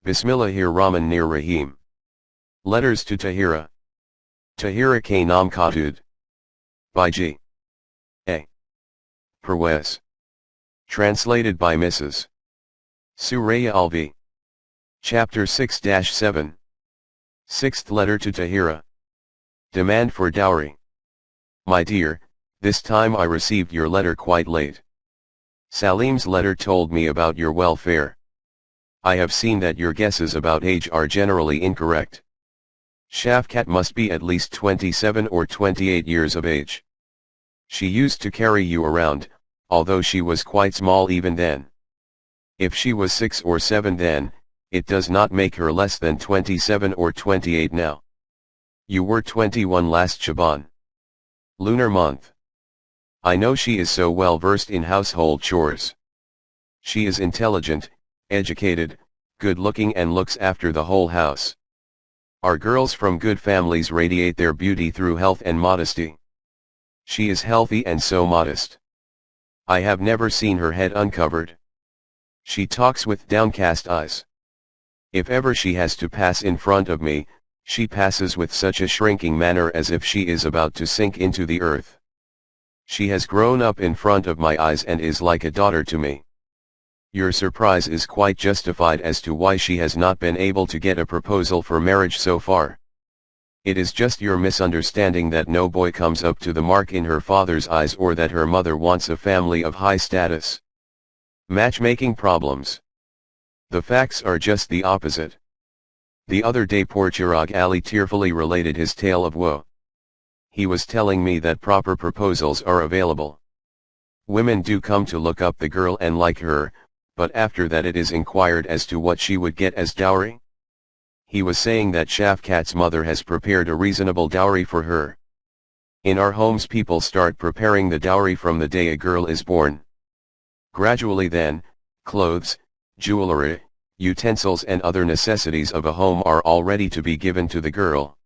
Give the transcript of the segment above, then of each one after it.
Bismillahir-Rahmanir-Rahim. Letters to Tahira. Tahira K. Nam Khatud. By G. A. Parwez. Translated by Mrs. Suraya Alvi. Chapter 6-7. Sixth letter to Tahira. Demand for dowry. My dear, this time I received your letter quite late. Salim's letter told me about your welfare. I have seen that your guesses about age are generally incorrect. Shafkat must be at least 27 or 28 years of age. She used to carry you around, although she was quite small even then. If she was 6 or 7 then, it does not make her less than 27 or 28 now. You were 21 last Shaban. Lunar month. I know she is so well versed in household chores. She is intelligent, educated, good-looking and looks after the whole house. Our girls from good families radiate their beauty through health and modesty. She is healthy and so modest. I have never seen her head uncovered. She talks with downcast eyes. If ever she has to pass in front of me, she passes with such a shrinking manner as if she is about to sink into the earth. She has grown up in front of my eyes and is like a daughter to me. Your surprise is quite justified as to why she has not been able to get a proposal for marriage so far. It is just your misunderstanding that no boy comes up to the mark in her father's eyes or that her mother wants a family of high status. Matchmaking problems. The facts are just the opposite. The other day poor Chirag Ali tearfully related his tale of woe. He was telling me that proper proposals are available. Women do come to look up the girl and like her, but after that it is inquired as to what she would get as dowry. He was saying that Shafkat's mother has prepared a reasonable dowry for her. In our homes people start preparing the dowry from the day a girl is born. Gradually then, clothes, jewelry, utensils and other necessities of a home are all ready to be given to the girl.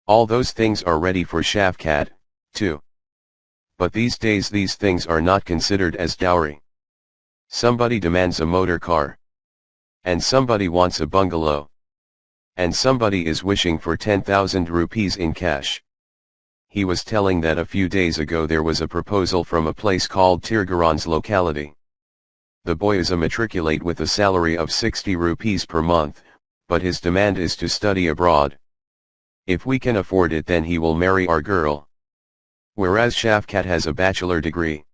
All those things are ready for Shafkat, too. But these days these things are not considered as dowry. Somebody demands a motor car. And somebody wants a bungalow. And somebody is wishing for 10,000 rupees in cash. He was telling that a few days ago there was a proposal from a place called Tirgaran's locality. The boy is a matriculate with a salary of 60 rupees per month, but his demand is to study abroad. If we can afford it then he will marry our girl. Whereas Shafkat has a bachelor degree.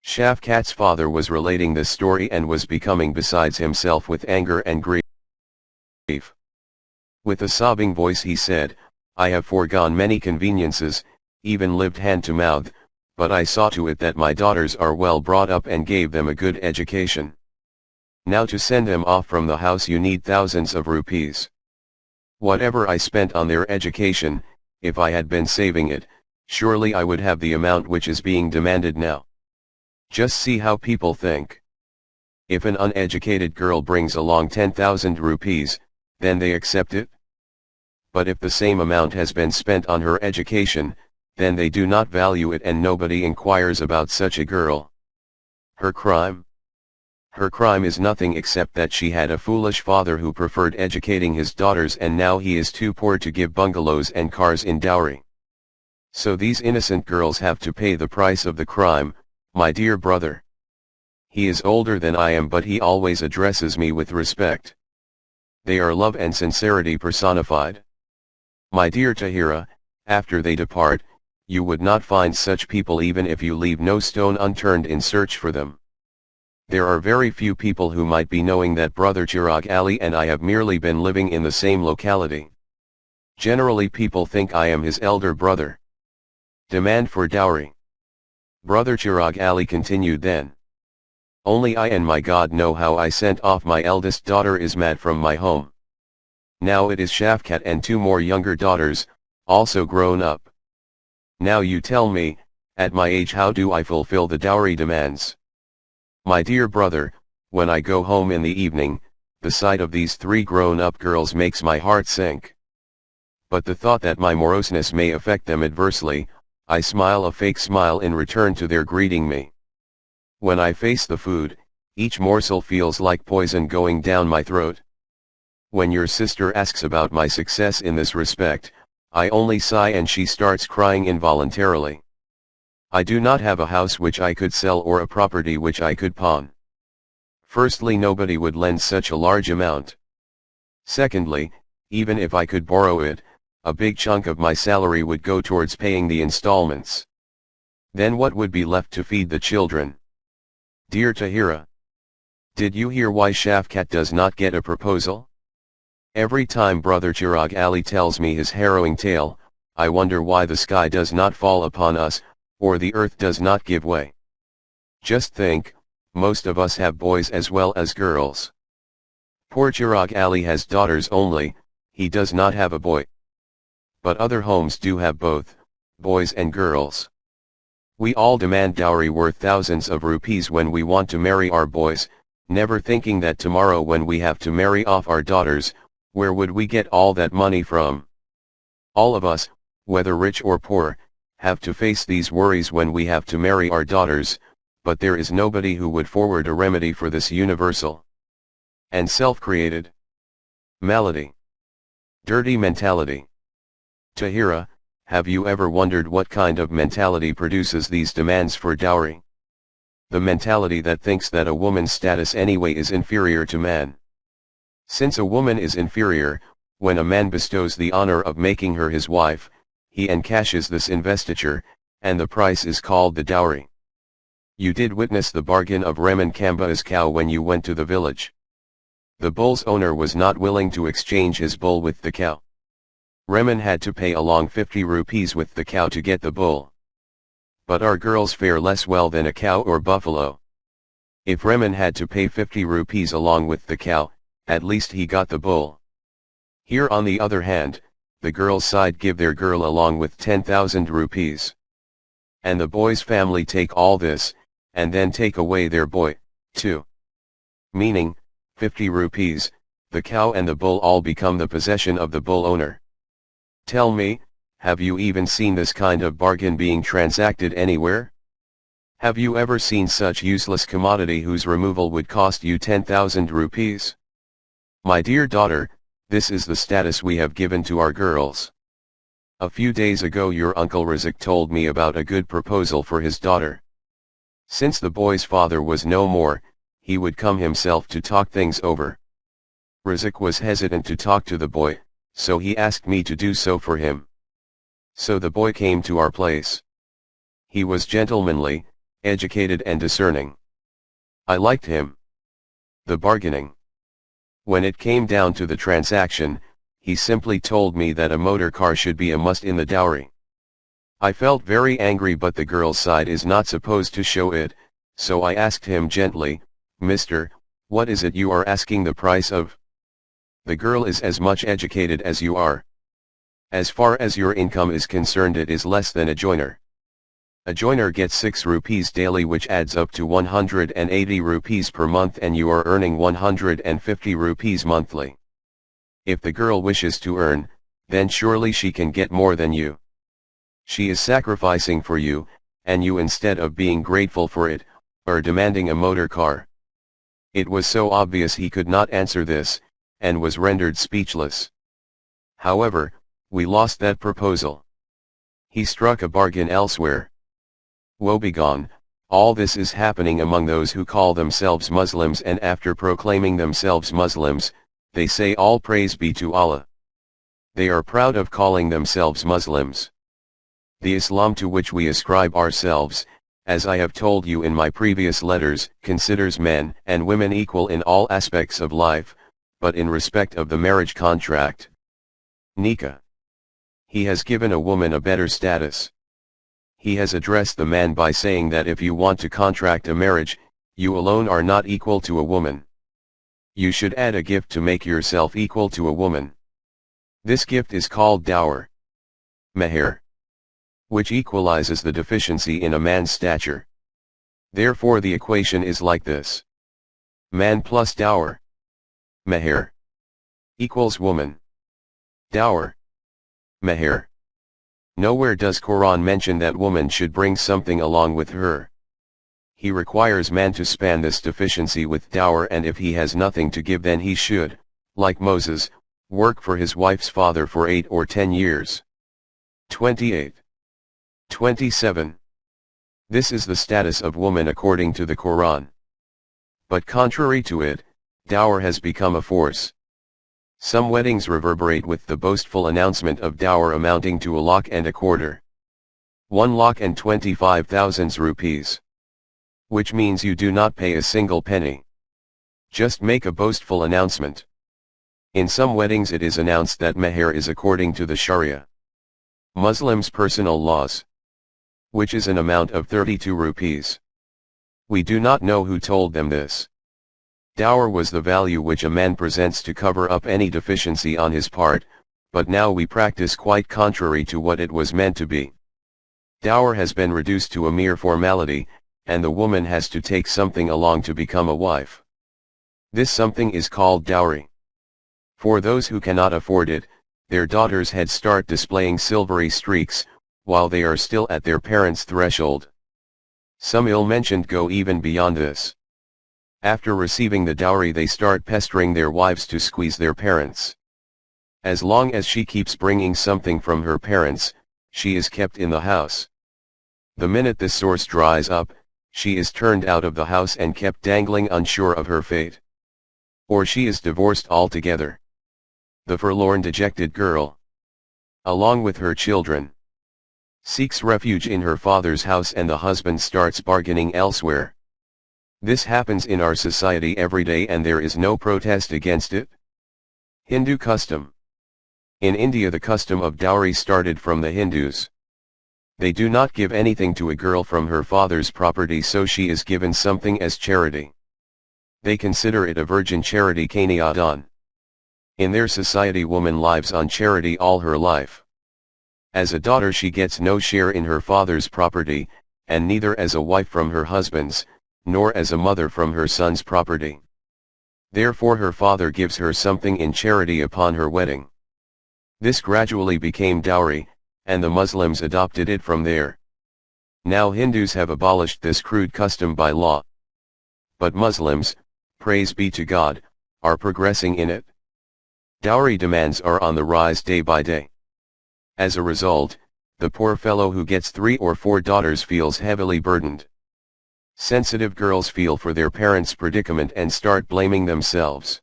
Shafkat's father was relating this story and was becoming beside himself with anger and grief. With a sobbing voice he said, I have foregone many conveniences, even lived hand to mouth, but I saw to it that my daughters are well brought up and gave them a good education. Now to send them off from the house you need thousands of rupees. Whatever I spent on their education, if I had been saving it, surely I would have the amount which is being demanded now. Just see how people think. If an uneducated girl brings along 10,000 rupees, then they accept it. But if the same amount has been spent on her education, then they do not value it and nobody inquires about such a girl. Her crime? Her crime is nothing except that she had a foolish father who preferred educating his daughters and now he is too poor to give bungalows and cars in dowry. So these innocent girls have to pay the price of the crime, my dear brother. He is older than I am but he always addresses me with respect. They are love and sincerity personified. My dear Tahira, after they depart, you would not find such people even if you leave no stone unturned in search for them. There are very few people who might be knowing that brother Chirag Ali and I have merely been living in the same locality. Generally people think I am his elder brother. Demand for dowry. Brother Chirag Ali continued then. Only I and my God know how I sent off my eldest daughter Ismat from my home. Now it is Shafkat and 2 more younger daughters, also grown up. Now you tell me, at my age how do I fulfill the dowry demands? My dear brother, when I go home in the evening, the sight of these 3 grown-up girls makes my heart sink. But the thought that my moroseness may affect them adversely, I smile a fake smile in return to their greeting me. When I face the food, each morsel feels like poison going down my throat. When your sister asks about my success in this respect, I only sigh and she starts crying involuntarily. I do not have a house which I could sell or a property which I could pawn. Firstly, nobody would lend such a large amount. Secondly, even if I could borrow it, a big chunk of my salary would go towards paying the installments. Then what would be left to feed the children? Dear Tahira, did you hear why Shafkat does not get a proposal? Every time brother Chirag Ali tells me his harrowing tale, I wonder why the sky does not fall upon us, or the earth does not give way. Just think, most of us have boys as well as girls. Poor Chirag Ali has daughters only, he does not have a boy. But other homes do have both, boys and girls. We all demand dowry worth thousands of rupees when we want to marry our boys, never thinking that tomorrow when we have to marry off our daughters, where would we get all that money from? All of us, whether rich or poor, have to face these worries when we have to marry our daughters, but there is nobody who would forward a remedy for this universal and self-created malady. Dirty mentality. Tahira, have you ever wondered what kind of mentality produces these demands for dowry? The mentality that thinks that a woman's status anyway is inferior to man. Since a woman is inferior, when a man bestows the honor of making her his wife, he encashes this investiture, and the price is called the dowry. You did witness the bargain of Reman Kamba's cow when you went to the village. The bull's owner was not willing to exchange his bull with the cow. Reman had to pay along 50 rupees with the cow to get the bull. But our girls fare less well than a cow or buffalo. If Reman had to pay 50 rupees along with the cow, at least he got the bull. Here on the other hand, the girl's side give their girl along with 10,000 rupees. And the boy's family take all this, and then take away their boy, too. Meaning, 50 rupees, the cow and the bull all become the possession of the bull owner. Tell me, have you even seen this kind of bargain being transacted anywhere? Have you ever seen such useless commodity whose removal would cost you 10,000 rupees? My dear daughter, this is the status we have given to our girls. A few days ago your uncle Rizak told me about a good proposal for his daughter. Since the boy's father was no more, he would come himself to talk things over. Rizak was hesitant to talk to the boy, so he asked me to do so for him. So the boy came to our place. He was gentlemanly, educated and discerning. I liked him. The bargaining. When it came down to the transaction, he simply told me that a motor car should be a must in the dowry. I felt very angry, but the girl's side is not supposed to show it, so I asked him gently, "Mister, what is it you are asking the price of? The girl is as much educated as you are. As far as your income is concerned, it is less than a joiner. A joiner gets 6 rupees daily, which adds up to 180 rupees per month, and you are earning 150 rupees monthly. If the girl wishes to earn, then surely she can get more than you. She is sacrificing for you, and you, instead of being grateful for it, are demanding a motor car." It was so obvious he could not answer this, and was rendered speechless. However, we lost that proposal. He struck a bargain elsewhere. Woe begone, all this is happening among those who call themselves Muslims, and after proclaiming themselves Muslims, they say all praise be to Allah. They are proud of calling themselves Muslims. The Islam to which we ascribe ourselves, as I have told you in my previous letters, considers men and women equal in all aspects of life, but in respect of the marriage contract, nikah, he has given a woman a better status. He has addressed the man by saying that if you want to contract a marriage, you alone are not equal to a woman. You should add a gift to make yourself equal to a woman. This gift is called dower, meher, which equalizes the deficiency in a man's stature. Therefore the equation is like this: man plus dower, meher, equals woman. Dower, meher. Nowhere does Quran mention that woman should bring something along with her. He requires man to span this deficiency with dower, and if he has nothing to give, then he should, like Moses, work for his wife's father for 8 or 10 years. 28. 27. This is the status of woman according to the Quran. But contrary to it, dower has become a force. Some weddings reverberate with the boastful announcement of dower amounting to a lakh and a quarter. 1 lakh and 25,000 rupees. Which means you do not pay a single penny. Just make a boastful announcement. In some weddings it is announced that meher is according to the Sharia. Muslims' personal laws. Which is an amount of 32 rupees. We do not know who told them this. Dower was the value which a man presents to cover up any deficiency on his part, but now we practice quite contrary to what it was meant to be. Dower has been reduced to a mere formality, and the woman has to take something along to become a wife. This something is called dowry. For those who cannot afford it, their daughters' heads start displaying silvery streaks, while they are still at their parents' threshold. Some ill-mentioned go even beyond this. After receiving the dowry they start pestering their wives to squeeze their parents. As long as she keeps bringing something from her parents, she is kept in the house. The minute this source dries up, she is turned out of the house and kept dangling unsure of her fate. Or she is divorced altogether. The forlorn dejected girl, along with her children, seeks refuge in her father's house and the husband starts bargaining elsewhere. This happens in our society every day and there is no protest against it. Hindu custom. In India the custom of dowry started from the Hindus. They do not give anything to a girl from her father's property, so she is given something as charity. They consider it a virgin charity kanyadan. In their society woman lives on charity all her life. As a daughter she gets no share in her father's property, and neither as a wife from her husband's, nor as a mother from her son's property. Therefore her father gives her something in charity upon her wedding. This gradually became dowry, and the Muslims adopted it from there. Now Hindus have abolished this crude custom by law. But Muslims, praise be to God, are progressing in it. Dowry demands are on the rise day by day. As a result, the poor fellow who gets 3 or 4 daughters feels heavily burdened. Sensitive girls feel for their parents' predicament and start blaming themselves.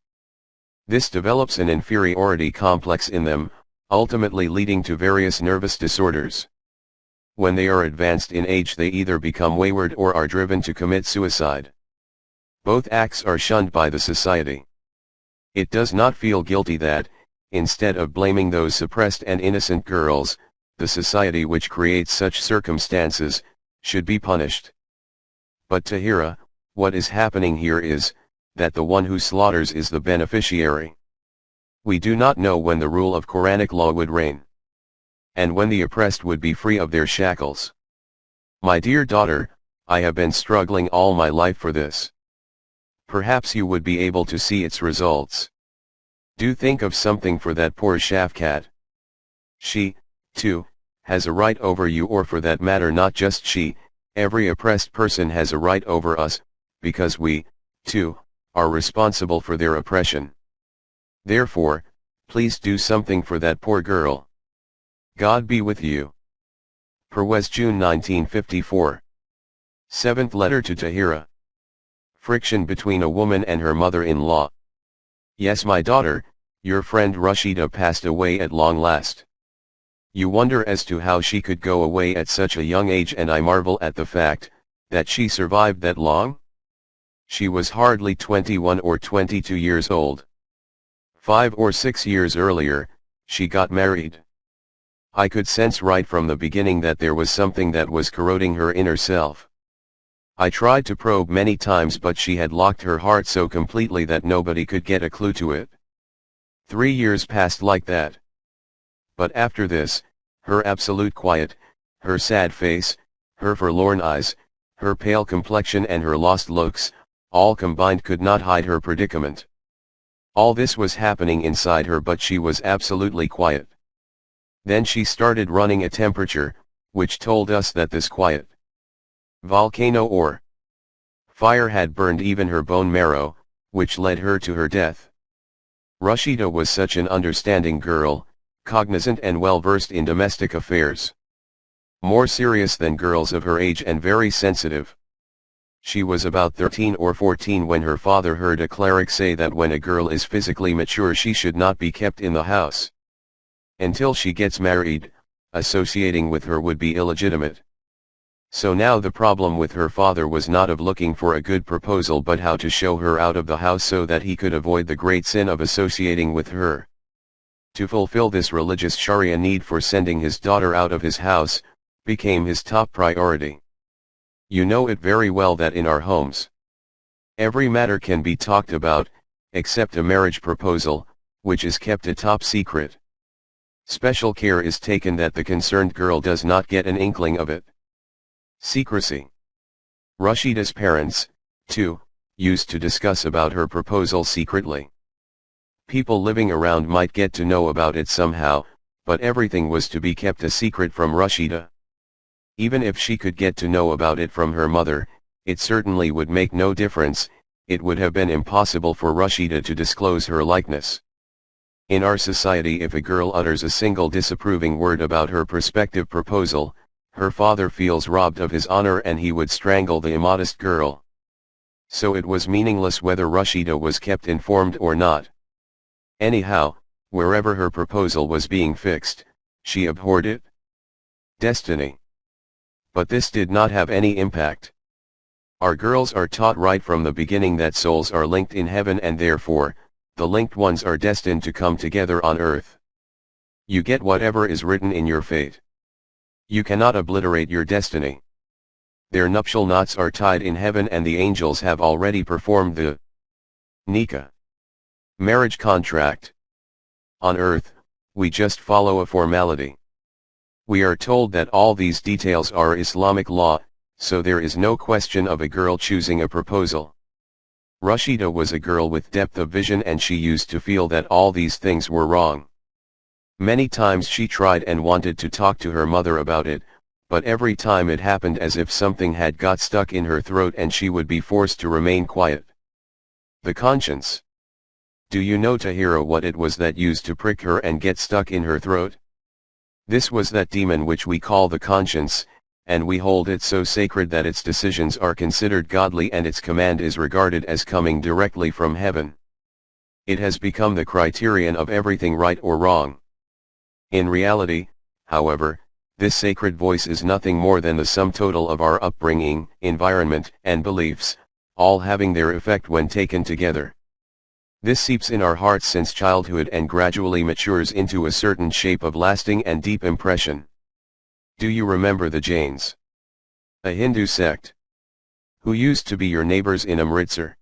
This develops an inferiority complex in them, ultimately leading to various nervous disorders. When they are advanced in age they either become wayward or are driven to commit suicide. Both acts are shunned by the society. It does not feel guilty that, instead of blaming those suppressed and innocent girls, the society which creates such circumstances, should be punished. But Tahira, what is happening here is, that the one who slaughters is the beneficiary. We do not know when the rule of Quranic law would reign. And when the oppressed would be free of their shackles. My dear daughter, I have been struggling all my life for this. Perhaps you would be able to see its results. Do think of something for that poor Shafkat. She, too, has a right over you, or for that matter not just she, every oppressed person has a right over us, because we, too, are responsible for their oppression. Therefore, please do something for that poor girl. God be with you. Parwez, June 1954. 7th letter to Tahira. Friction between a woman and her mother-in-law. Yes, my daughter, your friend Rashida passed away at long last. You wonder as to how she could go away at such a young age, and I marvel at the fact, that she survived that long? She was hardly 21 or 22 years old. 5 or 6 years earlier, she got married. I could sense right from the beginning that there was something that was corroding her inner self. I tried to probe many times, but she had locked her heart so completely that nobody could get a clue to it. 3 years passed like that. But after this, her absolute quiet, her sad face, her forlorn eyes, her pale complexion and her lost looks, all combined could not hide her predicament. All this was happening inside her, but she was absolutely quiet. Then she started running a temperature, which told us that this quiet volcano or fire had burned even her bone marrow, which led her to her death. Rashida was such an understanding girl, cognizant and well-versed in domestic affairs. More serious than girls of her age and very sensitive. She was about 13 or 14 when her father heard a cleric say that when a girl is physically mature she should not be kept in the house until she gets married. Associating with her would be illegitimate. So now the problem with her father was not of looking for a good proposal but how to show her out of the house so that he could avoid the great sin of associating with her. To fulfill this religious Sharia need for sending his daughter out of his house, became his top priority. You know it very well that in our homes, every matter can be talked about, except a marriage proposal, which is kept a top secret. Special care is taken that the concerned girl does not get an inkling of it. Secrecy. Rashida's parents, too, used to discuss about her proposal secretly. People living around might get to know about it somehow, but everything was to be kept a secret from Rashida. Even if she could get to know about it from her mother, it certainly would make no difference. It would have been impossible for Rashida to disclose her likeness. In our society, if a girl utters a single disapproving word about her prospective proposal, her father feels robbed of his honor and he would strangle the immodest girl. So it was meaningless whether Rashida was kept informed or not. Anyhow, wherever her proposal was being fixed, she abhorred it. Destiny. But this did not have any impact. Our girls are taught right from the beginning that souls are linked in heaven and therefore, the linked ones are destined to come together on earth. You get whatever is written in your fate. You cannot obliterate your destiny. Their nuptial knots are tied in heaven and the angels have already performed the nikah, marriage contract. On earth, we just follow a formality. We are told that all these details are Islamic law, so there is no question of a girl choosing a proposal. Rashida was a girl with depth of vision and she used to feel that all these things were wrong. Many times she tried and wanted to talk to her mother about it, but every time it happened as if something had got stuck in her throat and she would be forced to remain quiet. The conscience. Do you know, Tahira, what it was that used to prick her and get stuck in her throat? This was that demon which we call the conscience, and we hold it so sacred that its decisions are considered godly and its command is regarded as coming directly from heaven. It has become the criterion of everything right or wrong. In reality, however, this sacred voice is nothing more than the sum total of our upbringing, environment, and beliefs, all having their effect when taken together. This seeps in our hearts since childhood and gradually matures into a certain shape of lasting and deep impression. Do you remember the Jains? A Hindu sect. Who used to be your neighbors in Amritsar?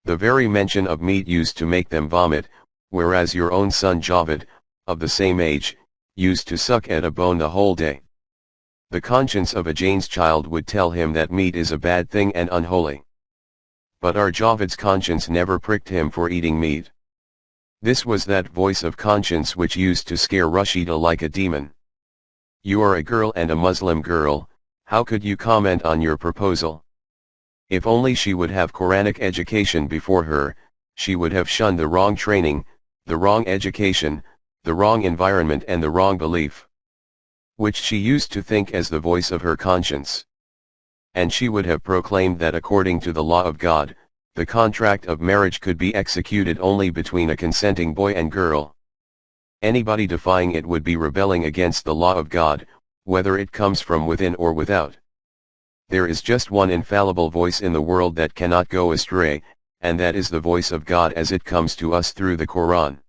The very mention of meat used to make them vomit, whereas your own son Javed, of the same age, used to suck at a bone the whole day. The conscience of a Jain's child would tell him that meat is a bad thing and unholy. But our Javed's conscience never pricked him for eating meat. This was that voice of conscience which used to scare Rashida like a demon. You are a girl and a Muslim girl, how could you comment on your proposal? If only she would have Quranic education before her, she would have shunned the wrong training, the wrong education, the wrong environment and the wrong belief, which she used to think as the voice of her conscience. And she would have proclaimed that according to the law of God, the contract of marriage could be executed only between a consenting boy and girl. Anybody defying it would be rebelling against the law of God, whether it comes from within or without. There is just one infallible voice in the world that cannot go astray, and that is the voice of God as it comes to us through the Quran.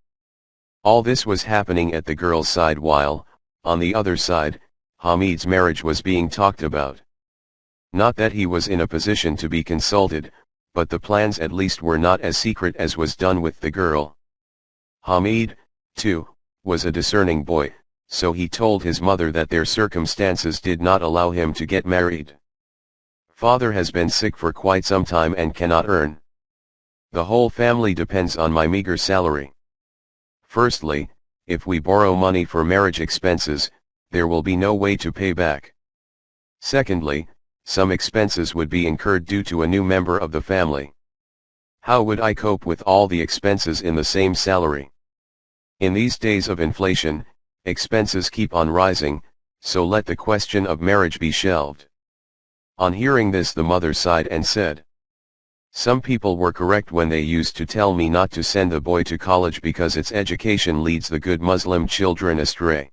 All this was happening at the girl's side while, on the other side, Hamid's marriage was being talked about. Not that he was in a position to be consulted, but the plans at least were not as secret as was done with the girl. Hamid, too, was a discerning boy, so he told his mother that their circumstances did not allow him to get married. Father has been sick for quite some time and cannot earn. The whole family depends on my meager salary. Firstly, if we borrow money for marriage expenses, there will be no way to pay back. Secondly, some expenses would be incurred due to a new member of the family. How would I cope with all the expenses in the same salary? In these days of inflation, expenses keep on rising, so let the question of marriage be shelved. On hearing this, the mother sighed and said, some people were correct when they used to tell me not to send the boy to college because its education leads the good Muslim children astray.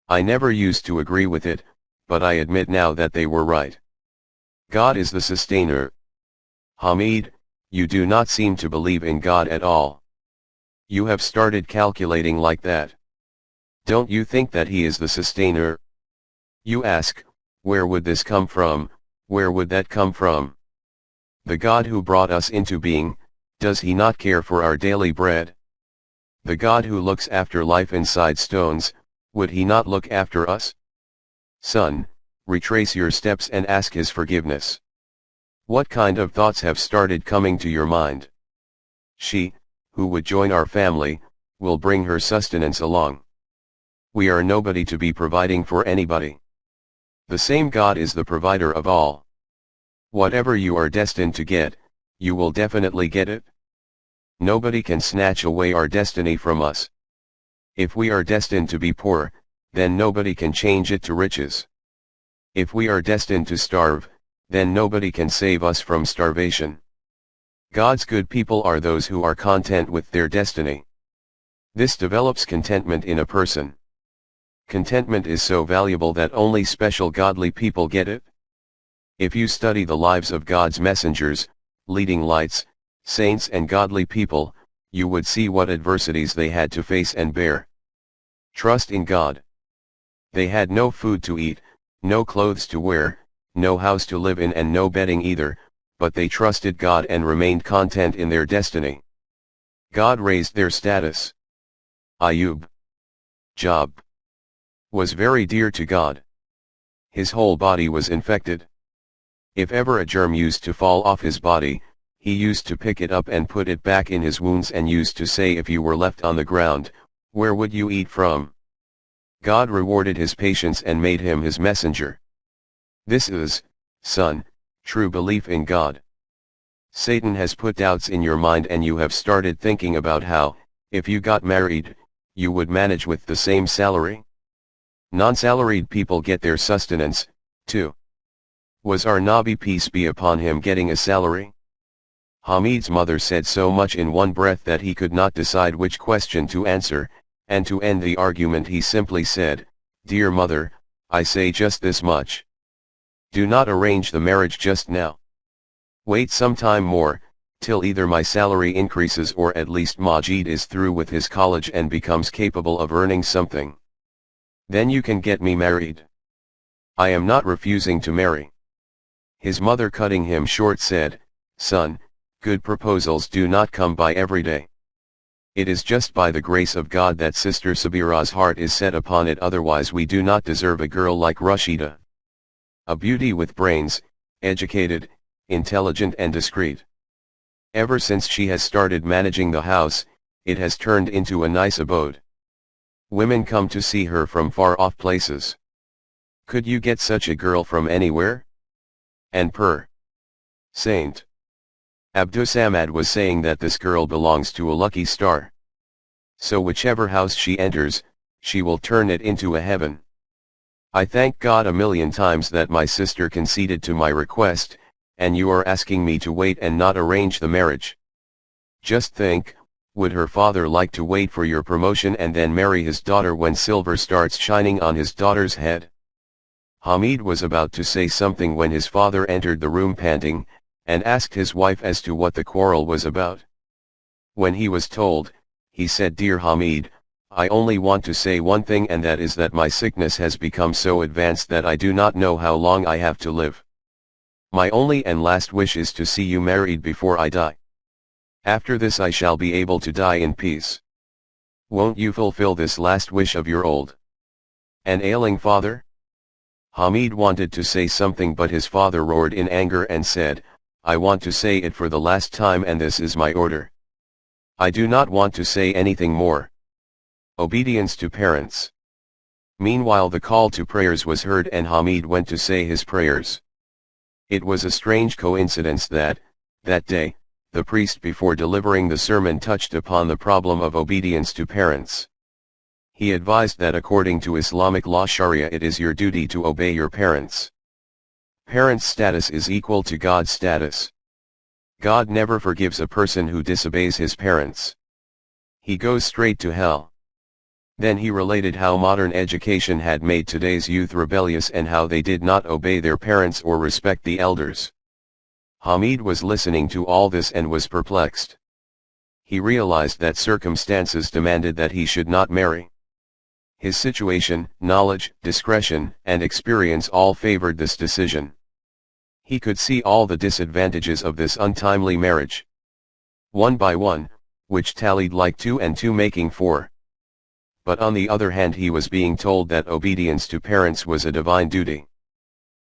I never used to agree with it, but I admit now that they were right. God is the sustainer. Hamid, you do not seem to believe in God at all. You have started calculating like that. Don't you think that He is the sustainer? You ask, where would this come from, where would that come from? The God who brought us into being, does He not care for our daily bread? The God who looks after life inside stones, would He not look after us? Son, retrace your steps and ask His forgiveness. What kind of thoughts have started coming to your mind? She, who would join our family, will bring her sustenance along. We are nobody to be providing for anybody. The same God is the provider of all. Whatever you are destined to get, you will definitely get it. Nobody can snatch away our destiny from us. If we are destined to be poor, then nobody can change it to riches. If we are destined to starve, then nobody can save us from starvation. God's good people are those who are content with their destiny. This develops contentment in a person. Contentment is so valuable that only special godly people get it. If you study the lives of God's messengers, leading lights, saints and godly people, you would see what adversities they had to face and bear. Trust in God. They had no food to eat, no clothes to wear, no house to live in and no bedding either, but they trusted God and remained content in their destiny. God raised their status. Ayub, Job, was very dear to God. His whole body was infected. If ever a germ used to fall off his body, he used to pick it up and put it back in his wounds and used to say, if you were left on the ground, where would you eat from? God rewarded his patience and made him his messenger. This is, son, true belief in God. Satan has put doubts in your mind and you have started thinking about how, if you got married, you would manage with the same salary. Non-salaried people get their sustenance, too. Was our Nabi, peace be upon him, getting a salary? Hamid's mother said so much in one breath that he could not decide which question to answer, and to end the argument he simply said, dear mother, I say just this much. Do not arrange the marriage just now. Wait some time more, till either my salary increases or at least Majid is through with his college and becomes capable of earning something. Then you can get me married. I am not refusing to marry. His mother, cutting him short, said, son, good proposals do not come by every day. It is just by the grace of God that Sister Sabira's heart is set upon it, otherwise we do not deserve a girl like Rashida. A beauty with brains, educated, intelligent and discreet. Ever since she has started managing the house, it has turned into a nice abode. Women come to see her from far off places. Could you get such a girl from anywhere? And Saint Abdusamad was saying that this girl belongs to a lucky star. So whichever house she enters, she will turn it into a heaven. I thank God a million times that my sister conceded to my request, and you are asking me to wait and not arrange the marriage. Just think, would her father like to wait for your promotion and then marry his daughter when silver starts shining on his daughter's head? Hamid was about to say something when his father entered the room panting, and asked his wife as to what the quarrel was about. When he was told, he said, dear Hamid, I only want to say one thing, and that is that my sickness has become so advanced that I do not know how long I have to live. My only and last wish is to see you married before I die. After this I shall be able to die in peace. Won't you fulfill this last wish of your old and ailing father? Hamid wanted to say something, but his father roared in anger and said, I want to say it for the last time, and this is my order. I do not want to say anything more. Obedience to parents. Meanwhile the call to prayers was heard and Hamid went to say his prayers. It was a strange coincidence that day, the priest before delivering the sermon touched upon the problem of obedience to parents. He advised that according to Islamic law Sharia it is your duty to obey your parents. Parents' status is equal to God's status. God never forgives a person who disobeys his parents. He goes straight to hell. Then he related how modern education had made today's youth rebellious and how they did not obey their parents or respect the elders. Hamid was listening to all this and was perplexed. He realized that circumstances demanded that he should not marry. His situation, knowledge, discretion, and experience all favored this decision. He could see all the disadvantages of this untimely marriage. One by one, which tallied like 2 and 2 making 4. But on the other hand he was being told that obedience to parents was a divine duty.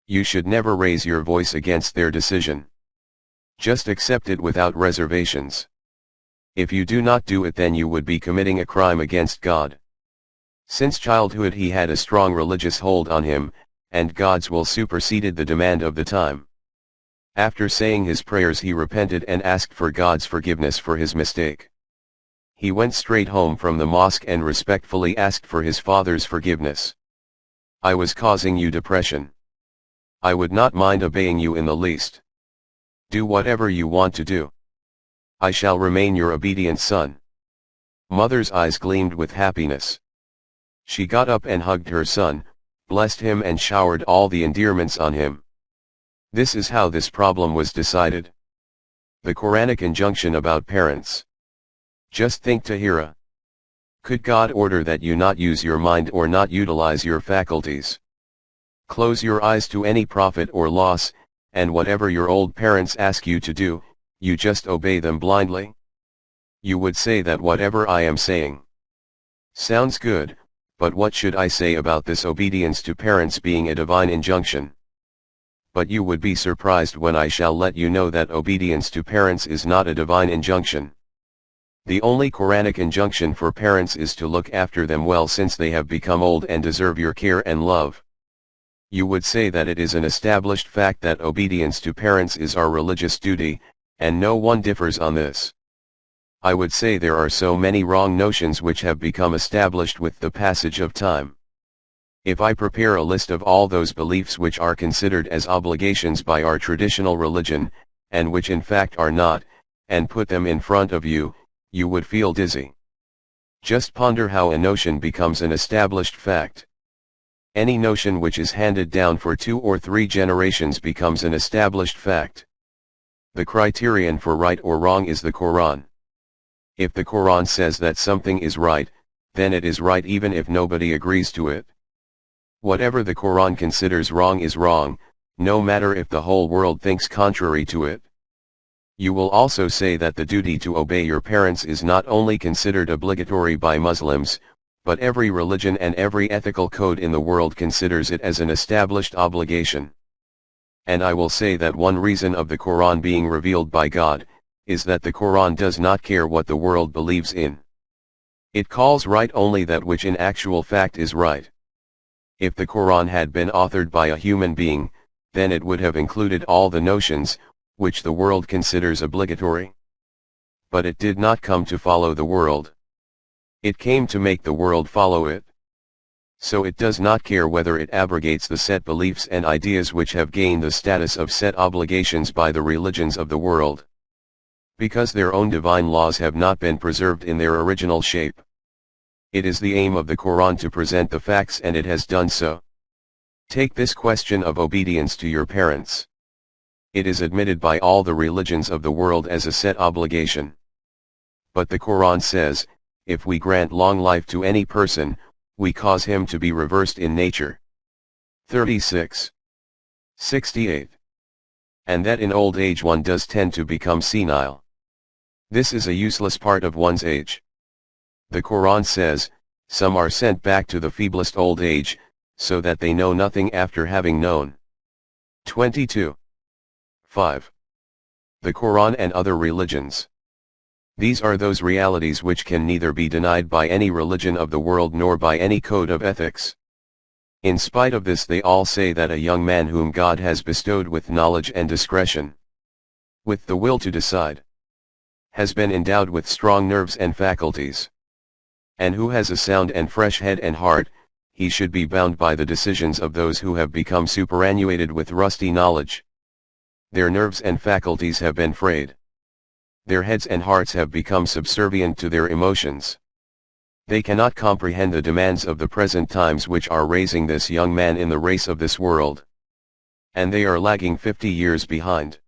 You should never raise your voice against their decision. Just accept it without reservations. If you do not do it, then you would be committing a crime against God. Since childhood he had a strong religious hold on him, and God's will superseded the demand of the time. After saying his prayers he repented and asked for God's forgiveness for his mistake. He went straight home from the mosque and respectfully asked for his father's forgiveness. I was causing you depression. I would not mind obeying you in the least. Do whatever you want to do. I shall remain your obedient son. Mother's eyes gleamed with happiness. She got up and hugged her son, blessed him and showered all the endearments on him. This is how this problem was decided. The Quranic injunction about parents. Just think, Tahira. Could God order that you not use your mind or not utilize your faculties? Close your eyes to any profit or loss, and whatever your old parents ask you to do, you just obey them blindly? You would say that whatever I am saying sounds good, but what should I say about this obedience to parents being a divine injunction? But you would be surprised when I shall let you know that obedience to parents is not a divine injunction. The only Quranic injunction for parents is to look after them well since they have become old and deserve your care and love. You would say that it is an established fact that obedience to parents is our religious duty, and no one differs on this. I would say there are so many wrong notions which have become established with the passage of time. If I prepare a list of all those beliefs which are considered as obligations by our traditional religion, and which in fact are not, and put them in front of you, you would feel dizzy. Just ponder how a notion becomes an established fact. Any notion which is handed down for 2 or 3 generations becomes an established fact. The criterion for right or wrong is the Quran. If the Quran says that something is right, then it is right even if nobody agrees to it. Whatever the Quran considers wrong is wrong, no matter if the whole world thinks contrary to it. You will also say that the duty to obey your parents is not only considered obligatory by Muslims, but every religion and every ethical code in the world considers it as an established obligation. And I will say that one reason of the Quran being revealed by God, is that the Quran does not care what the world believes in. It calls right only that which in actual fact is right. If the Quran had been authored by a human being, then it would have included all the notions, which the world considers obligatory. But it did not come to follow the world. It came to make the world follow it. So it does not care whether it abrogates the set beliefs and ideas which have gained the status of set obligations by the religions of the world. Because their own divine laws have not been preserved in their original shape. It is the aim of the Quran to present the facts, and it has done so. Take this question of obedience to your parents. It is admitted by all the religions of the world as a set obligation. But the Quran says, if we grant long life to any person, we cause him to be reversed in nature. 36. 68. And that in old age one does tend to become senile. This is a useless part of one's age. The Quran says, some are sent back to the feeblest old age, so that they know nothing after having known. 22. 5. The Quran and other religions. These are those realities which can neither be denied by any religion of the world nor by any code of ethics. In spite of this, they all say that a young man whom God has bestowed with knowledge and discretion, with the will to decide, has been endowed with strong nerves and faculties, and who has a sound and fresh head and heart, he should be bound by the decisions of those who have become superannuated with rusty knowledge. Their nerves and faculties have been frayed. Their heads and hearts have become subservient to their emotions. They cannot comprehend the demands of the present times which are raising this young man in the race of this world. And they are lagging 50 years behind.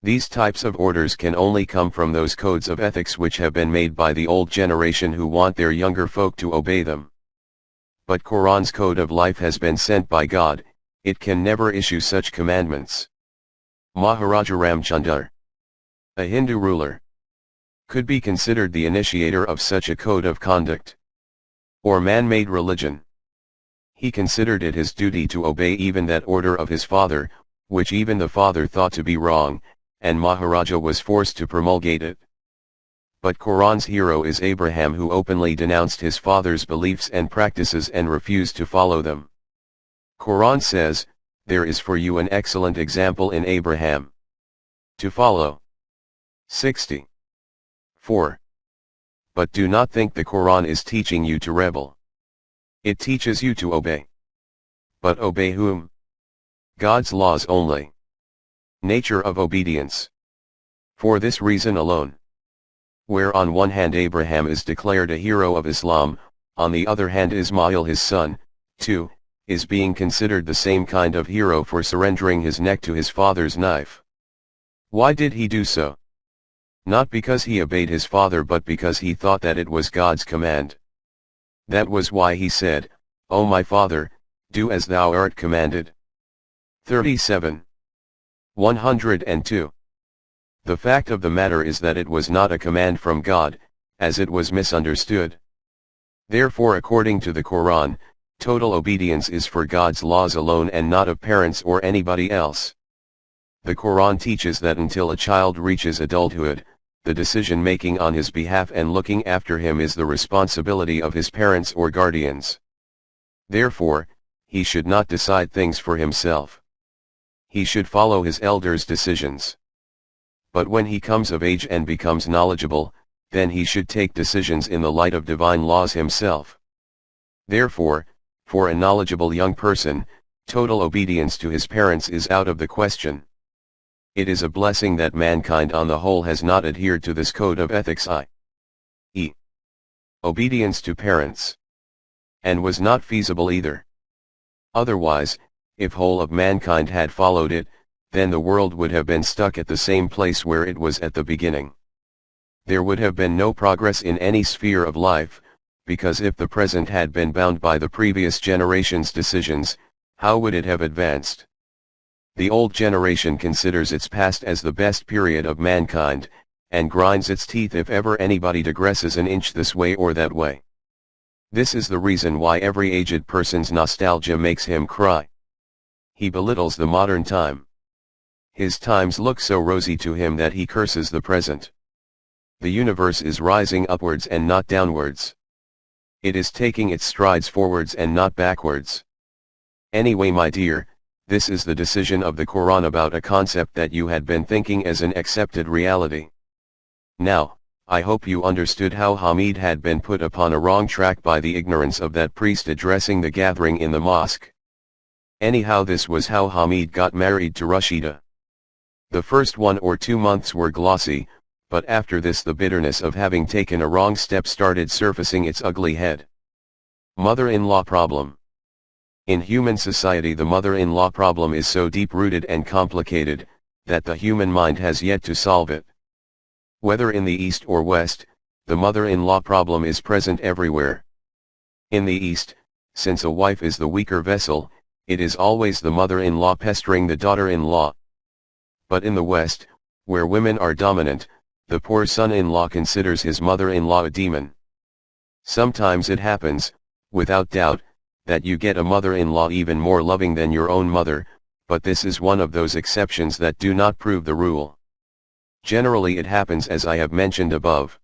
These types of orders can only come from those codes of ethics which have been made by the old generation who want their younger folk to obey them. But Quran's code of life has been sent by God, it can never issue such commandments. Maharaja Ramchandar, a Hindu ruler, could be considered the initiator of such a code of conduct, or man-made religion. He considered it his duty to obey even that order of his father, which even the father thought to be wrong, and Maharaja was forced to promulgate it. But Quran's hero is Abraham, who openly denounced his father's beliefs and practices and refused to follow them. Quran says, "There is for you an excellent example in Abraham to follow." 60. 4. But do not think the Quran is teaching you to rebel. It teaches you to obey. But obey whom? God's laws only. Nature of obedience. For this reason alone. Where on one hand Abraham is declared a hero of Islam, on the other hand Ismail his son, too, is being considered the same kind of hero for surrendering his neck to his father's knife. Why did he do so? Not because he obeyed his father, but because he thought that it was God's command. That was why he said, "O my father, do as thou art commanded." 37. 102. The fact of the matter is that it was not a command from God, as it was misunderstood. Therefore, according to the Quran, total obedience is for God's laws alone and not of parents or anybody else. The Quran teaches that until a child reaches adulthood, the decision-making on his behalf and looking after him is the responsibility of his parents or guardians. Therefore, he should not decide things for himself. He should follow his elders' decisions. But when he comes of age and becomes knowledgeable, then he should take decisions in the light of divine laws himself. Therefore, for a knowledgeable young person, total obedience to his parents is out of the question. It is a blessing that mankind on the whole has not adhered to this code of ethics, i.e., obedience to parents, and was not feasible either. Otherwise, if whole of mankind had followed it, then the world would have been stuck at the same place where it was at the beginning. There would have been no progress in any sphere of life, because if the present had been bound by the previous generation's decisions, how would it have advanced? The old generation considers its past as the best period of mankind, and grinds its teeth if ever anybody digresses an inch this way or that way. This is the reason why every aged person's nostalgia makes him cry. He belittles the modern time. His times look so rosy to him that he curses the present. The universe is rising upwards and not downwards. It is taking its strides forwards and not backwards. Anyway, my dear, this is the decision of the Quran about a concept that you had been thinking as an accepted reality. Now, I hope you understood how Hamid had been put upon a wrong track by the ignorance of that priest addressing the gathering in the mosque. Anyhow, this was how Hamid got married to Rashida. The first 1 or 2 months were glossy, but after this the bitterness of having taken a wrong step started surfacing its ugly head. Mother-in-law problem. In human society, the mother-in-law problem is so deep-rooted and complicated, that the human mind has yet to solve it. Whether in the East or West, the mother-in-law problem is present everywhere. In the East, since a wife is the weaker vessel, it is always the mother-in-law pestering the daughter-in-law. But in the West, where women are dominant, the poor son-in-law considers his mother-in-law a demon. Sometimes it happens, without doubt, that you get a mother-in-law even more loving than your own mother, but this is one of those exceptions that do not prove the rule. Generally it happens as I have mentioned above.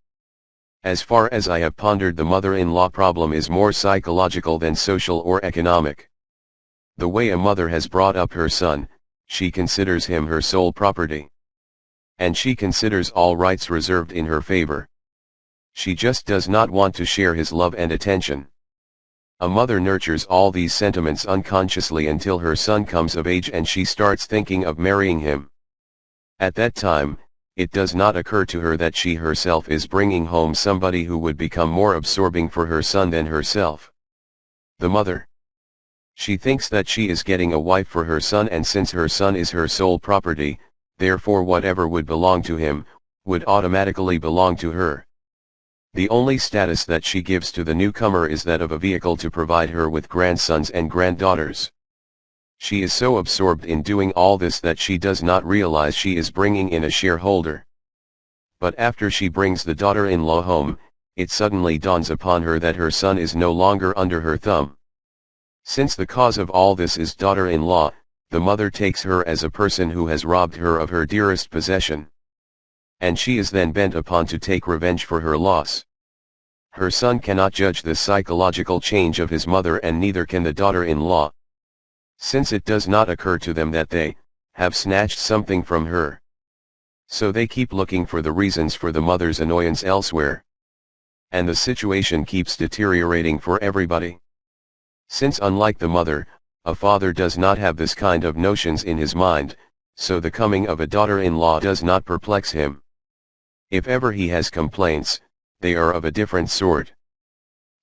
As far as I have pondered, the mother-in-law problem is more psychological than social or economic. The way a mother has brought up her son, she considers him her sole property. and she considers all rights reserved in her favor. She just does not want to share his love and attention. A mother nurtures all these sentiments unconsciously until her son comes of age and she starts thinking of marrying him. At that time, it does not occur to her that she herself is bringing home somebody who would become more absorbing for her son than herself. The mother. She thinks that she is getting a wife for her son, and since her son is her sole property, therefore whatever would belong to him, would automatically belong to her. The only status that she gives to the newcomer is that of a vehicle to provide her with grandsons and granddaughters. She is so absorbed in doing all this that she does not realize she is bringing in a shareholder. But after she brings the daughter-in-law home, it suddenly dawns upon her that her son is no longer under her thumb. Since the cause of all this is daughter-in-law, the mother takes her as a person who has robbed her of her dearest possession. And she is then bent upon to take revenge for her loss. Her son cannot judge the psychological change of his mother, and neither can the daughter-in-law. Since it does not occur to them that they have snatched something from her. So they keep looking for the reasons for the mother's annoyance elsewhere. And the situation keeps deteriorating for everybody. Since unlike the mother, a father does not have this kind of notions in his mind, so the coming of a daughter-in-law does not perplex him. If ever he has complaints, they are of a different sort.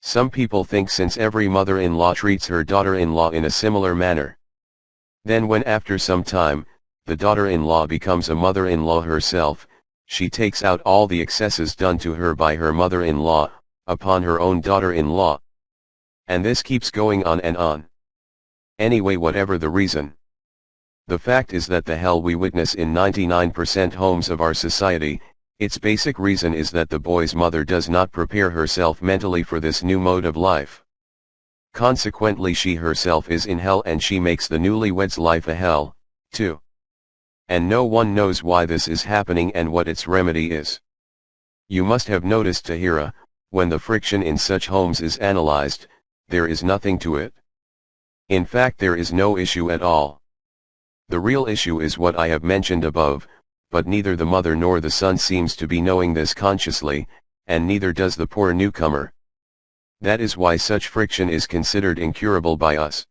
Some people think since every mother-in-law treats her daughter-in-law in a similar manner, then when after some time, the daughter-in-law becomes a mother-in-law herself, she takes out all the excesses done to her by her mother-in-law, upon her own daughter-in-law. And this keeps going on and on. Anyway, whatever the reason, the fact is that the hell we witness in 99% homes of our society, its basic reason is that the boy's mother does not prepare herself mentally for this new mode of life. Consequently, she herself is in hell, and she makes the newlywed's life a hell, too. And no one knows why this is happening and what its remedy is. You must have noticed, Tahira, when the friction in such homes is analyzed, there is nothing to it. In fact, there is no issue at all. The real issue is what I have mentioned above, but neither the mother nor the son seems to be knowing this consciously, and neither does the poor newcomer. That is why such friction is considered incurable by us.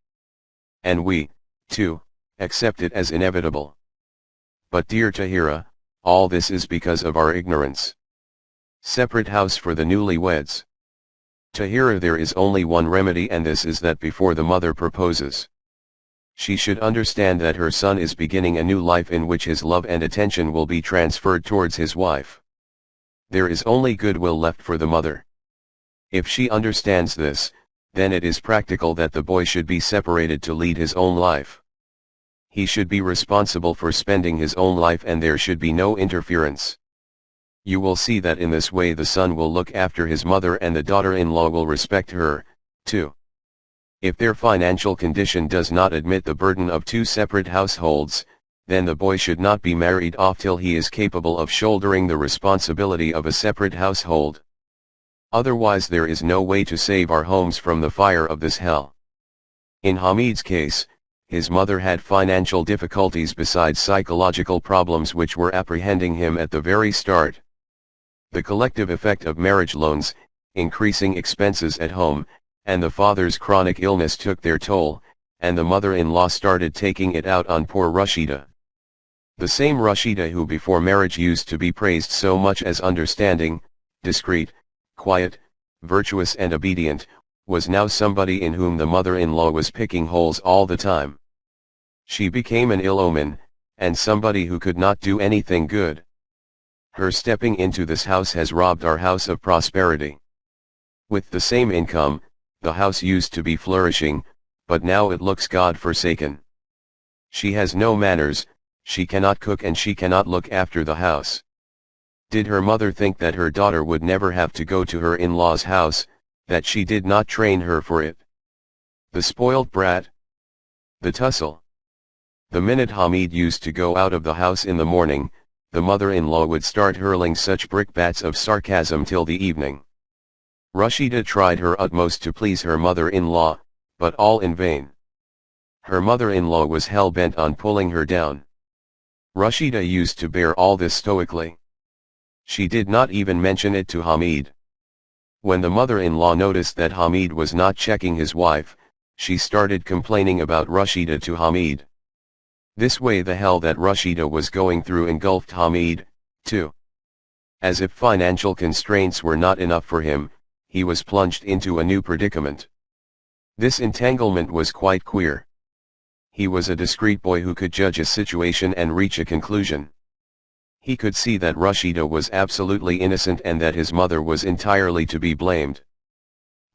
And we, too, accept it as inevitable. But dear Tahira, all this is because of our ignorance. Separate house for the newlyweds. Tahira, there is only one remedy, and this is that before the mother proposes, she should understand that her son is beginning a new life in which his love and attention will be transferred towards his wife. There is only goodwill left for the mother. If she understands this, then it is practical that the boy should be separated to lead his own life. He should be responsible for spending his own life, and there should be no interference. You will see that in this way the son will look after his mother, and the daughter-in-law will respect her, too. If their financial condition does not admit the burden of two separate households, then the boy should not be married off till he is capable of shouldering the responsibility of a separate household. Otherwise there is no way to save our homes from the fire of this hell. In Hamid's case, his mother had financial difficulties besides psychological problems which were apprehending him at the very start. The collective effect of marriage loans, increasing expenses at home, and the father's chronic illness took their toll, and the mother-in-law started taking it out on poor Rashida. The same Rashida who before marriage used to be praised so much as understanding, discreet, quiet, virtuous and obedient, was now somebody in whom the mother-in-law was picking holes all the time. She became an ill omen, and somebody who could not do anything good. Her stepping into this house has robbed our house of prosperity. With the same income, the house used to be flourishing, but now it looks God-forsaken. She has no manners, she cannot cook, and she cannot look after the house. Did her mother think that her daughter would never have to go to her in-laws' house, that she did not train her for it? The spoilt brat. The tussle. The minute Hamid used to go out of the house in the morning, the mother-in-law would start hurling such brickbats of sarcasm till the evening. Rashida tried her utmost to please her mother-in-law, but all in vain. Her mother-in-law was hell-bent on pulling her down. Rashida used to bear all this stoically. She did not even mention it to Hamid. When the mother-in-law noticed that Hamid was not checking his wife, she started complaining about Rashida to Hamid. This way the hell that Rashida was going through engulfed Hamid, too. As if financial constraints were not enough for him, he was plunged into a new predicament. This entanglement was quite queer. He was a discreet boy who could judge a situation and reach a conclusion. He could see that Rashida was absolutely innocent and that his mother was entirely to be blamed.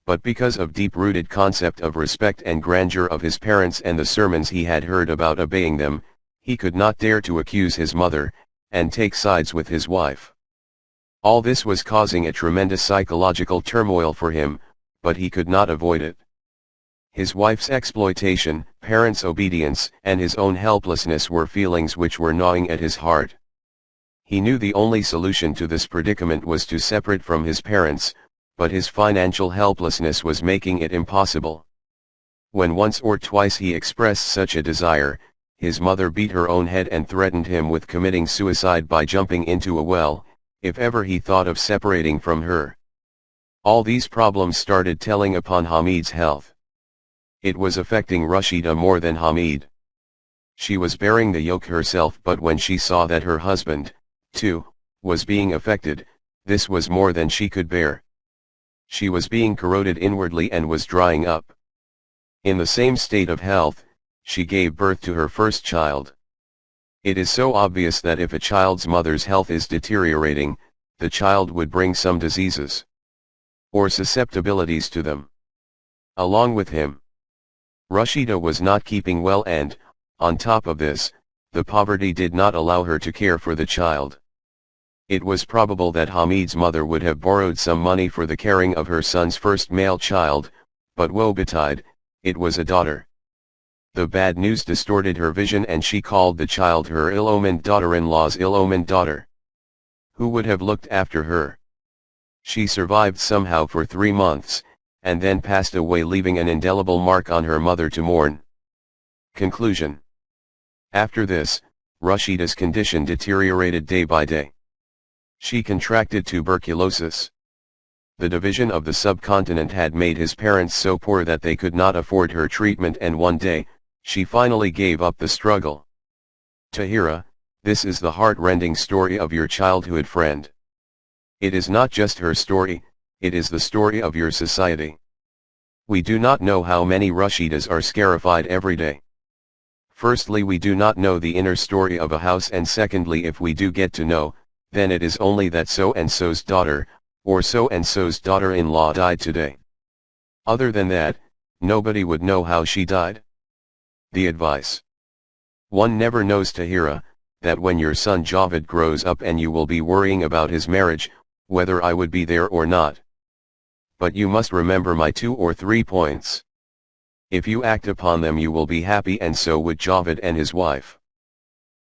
But because of deep-rooted concept of respect and grandeur of his parents and the sermons he had heard about obeying them, he could not dare to accuse his mother, and take sides with his wife. All this was causing a tremendous psychological turmoil for him, but he could not avoid it. His wife's exploitation, parents' obedience, and his own helplessness were feelings which were gnawing at his heart. He knew the only solution to this predicament was to separate from his parents, but his financial helplessness was making it impossible. When once or twice he expressed such a desire, his mother beat her own head and threatened him with committing suicide by jumping into a well, if ever he thought of separating from her. All these problems started telling upon Hamid's health. It was affecting Rashida more than Hamid. She was bearing the yoke herself, but when she saw that her husband, too, was being affected, this was more than she could bear. She was being corroded inwardly and was drying up. In the same state of health, she gave birth to her first child. It is so obvious that if a child's mother's health is deteriorating, the child would bring some diseases or susceptibilities to them along with him. Rashida was not keeping well and, on top of this, the poverty did not allow her to care for the child. It was probable that Hamid's mother would have borrowed some money for the caring of her son's first male child, but woe betide, it was a daughter. The bad news distorted her vision and she called the child her ill-omened daughter-in-law's ill-omened daughter. Who would have looked after her? She survived somehow for 3 months, and then passed away leaving an indelible mark on her mother to mourn. Conclusion. After this, Rashida's condition deteriorated day by day. She contracted tuberculosis. The division of the subcontinent had made his parents so poor that they could not afford her treatment, and one day, she finally gave up the struggle. Tahira, this is the heart-rending story of your childhood friend. It is not just her story, it is the story of your society. We do not know how many Rashidas are scarified every day. Firstly, we do not know the inner story of a house, and secondly, if we do get to know, then it is only that so-and-so's daughter, or so-and-so's daughter-in-law died today. Other than that, nobody would know how she died. The advice. One never knows, Tahira, that when your son Javed grows up and you will be worrying about his marriage, whether I would be there or not. But you must remember my 2 or 3 points. If you act upon them you will be happy, and so would Javed and his wife.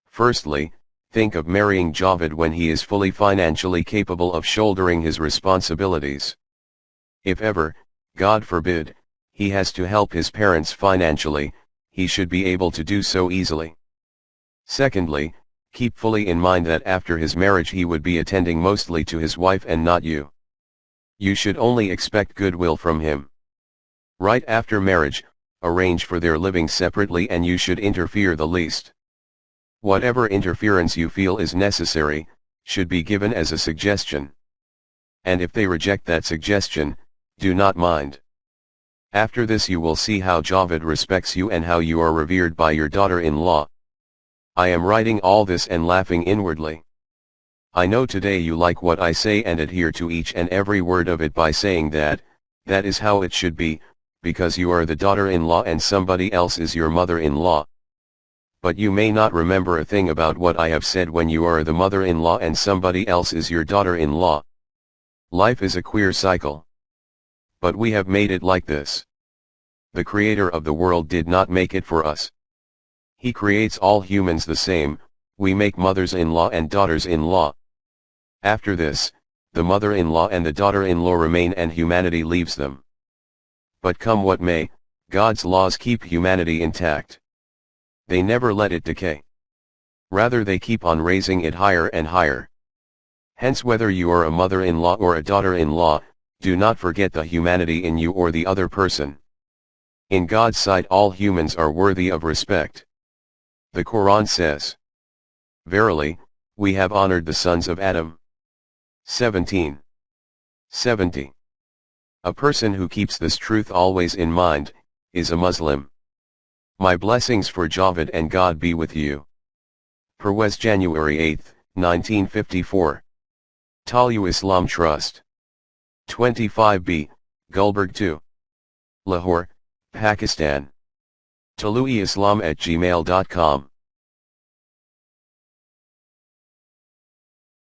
Firstly, think of marrying Javed when he is fully financially capable of shouldering his responsibilities. If ever, God forbid, he has to help his parents financially, he should be able to do so easily. Secondly, keep fully in mind that after his marriage he would be attending mostly to his wife and not you. You should only expect goodwill from him. Right after marriage, arrange for their living separately and you should interfere the least. Whatever interference you feel is necessary, should be given as a suggestion. And if they reject that suggestion, do not mind. After this you will see how Javed respects you and how you are revered by your daughter-in-law. I am writing all this and laughing inwardly. I know today you like what I say and adhere to each and every word of it by saying that is how it should be, because you are the daughter-in-law and somebody else is your mother-in-law. But you may not remember a thing about what I have said when you are the mother-in-law and somebody else is your daughter-in-law. Life is a queer cycle. But we have made it like this. The Creator of the world did not make it for us. He creates all humans the same, we make mothers-in-law and daughters-in-law. After this, the mother-in-law and the daughter-in-law remain and humanity leaves them. But come what may, God's laws keep humanity intact. They never let it decay. Rather they keep on raising it higher and higher. Hence whether you are a mother-in-law or a daughter-in-law, do not forget the humanity in you or the other person. In God's sight all humans are worthy of respect. The Quran says, "Verily, we have honored the sons of Adam." 17:70. A person who keeps this truth always in mind, is a Muslim. My blessings for Javed and God be with you. Parwez, January 8, 1954. Talu Islam Trust. 25B, Gulberg 2. Lahore, Pakistan. taluiislam@gmail.com